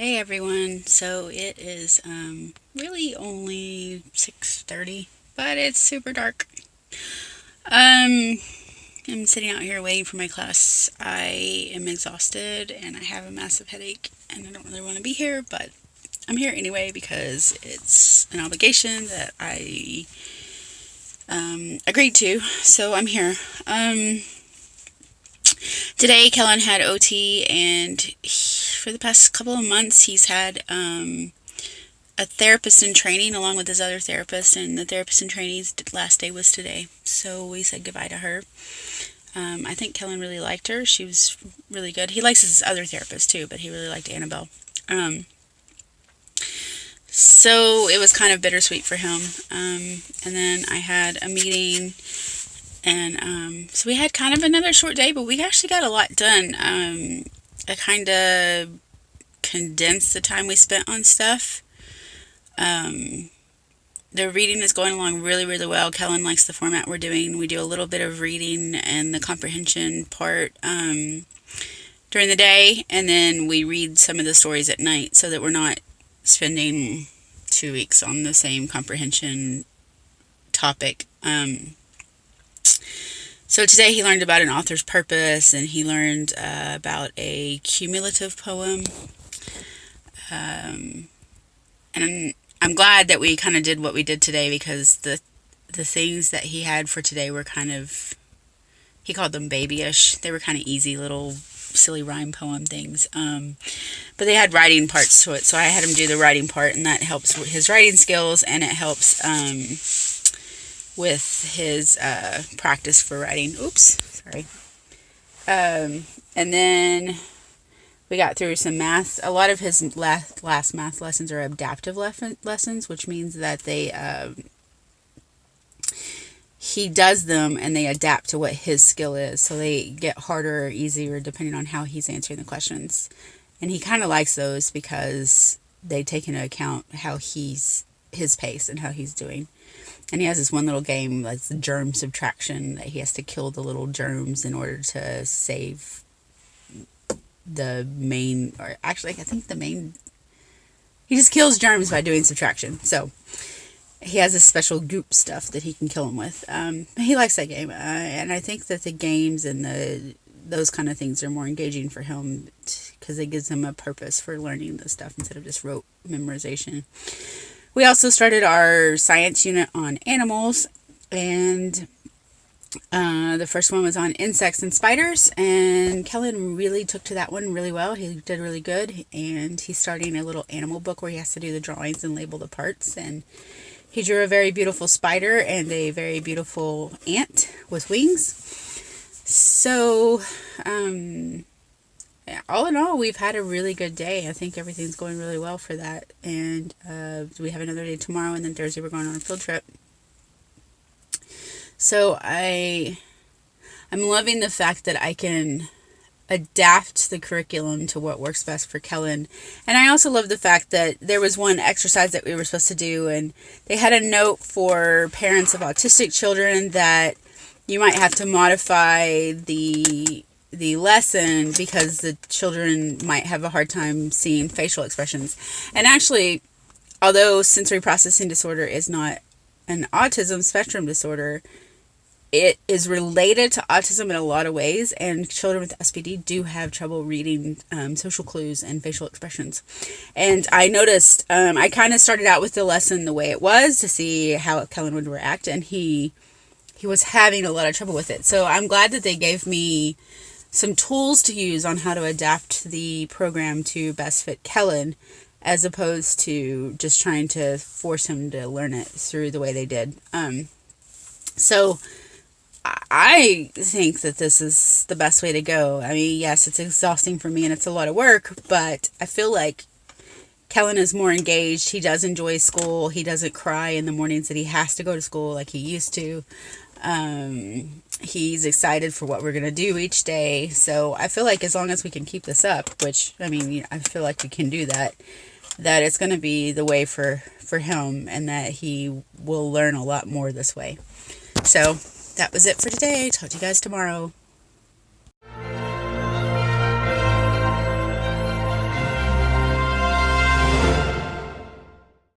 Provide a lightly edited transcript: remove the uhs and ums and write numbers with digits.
Hey everyone, so it is really only 6:30, but it's super dark. Um I'm sitting out here waiting for my class. I am exhausted and I have a massive headache and I don't really want to be here, but I'm here anyway because it's an obligation that I agreed to, so I'm here. Today Kellen had OT and for the past couple of months he's had a therapist in training along with his other therapist, and the therapist in training's last day was today. So we said goodbye to her. I think Kellen really liked her. She was really good. He likes his other therapist too, but he really liked Annabelle. So it was kind of bittersweet for him. And then I had a meeting, and so we had kind of another short day, but we actually got a lot done. I kind of condensed the time we spent on stuff. The reading is going along really, really well. Kellen likes the format we're doing. We do a little bit of reading and the comprehension part during the day, and then we read some of the stories at night so that we're not spending 2 weeks on the same comprehension topic. So today he learned about an author's purpose, and he learned about a cumulative poem. And I'm glad that we kind of did what we did today, because the things that he had for today were kind of, he called them babyish. They were kind of easy little silly rhyme poem things. But they had writing parts to it, so I had him do the writing part, and that helps with his writing skills, and it helps with his practice for writing. Oops, sorry. And then we got through some math. A lot of his last math lessons are adaptive lessons, which means that he does them and they adapt to what his skill is. So they get harder or easier depending on how he's answering the questions. And he kind of likes those because they take into account how his pace and how he's doing. And he has this one little game that's germ subtraction, that he has to kill the little germs in order to save the main, or actually I think the main, he just kills germs by doing subtraction. So he has this special goop stuff that he can kill them with. He likes that game, and I think that the games and those kind of things are more engaging for him because it gives him a purpose for learning the stuff instead of just rote memorization. We also started our science unit on animals, and the first one was on insects and spiders, and Kellen really took to that one really well. He did really good, and he's starting a little animal book where he has to do the drawings and label the parts, and he drew a very beautiful spider and a very beautiful ant with wings. So, all in all, we've had a really good day. I think everything's going really well for that, and we have another day tomorrow, and then Thursday we're going on a field trip. So I'm loving the fact that I can adapt the curriculum to what works best for Kellen. And I also love the fact that there was one exercise that we were supposed to do, and they had a note for parents of autistic children that you might have to modify the lesson because the children might have a hard time seeing facial expressions. And actually, although sensory processing disorder is not an autism spectrum disorder, it is related to autism in a lot of ways, and children with SPD do have trouble reading social clues and facial expressions. And I noticed, I kind of started out with the lesson the way it was to see how Kellen would react, and he was having a lot of trouble with it. So I'm glad that they gave me some tools to use on how to adapt the program to best fit Kellen, as opposed to just trying to force him to learn it through the way they did. So I think that this is the best way to go. I mean, yes, it's exhausting for me and it's a lot of work, but I feel like Kellen is more engaged. He does enjoy school. He doesn't cry in the mornings that he has to go to school like he used to. He's excited for what we're going to do each day. So I feel like as long as we can keep this up, which, I mean, I feel like we can do that it's going to be the way for him, and that he will learn a lot more this way. So that was it for today. Talk to you guys tomorrow.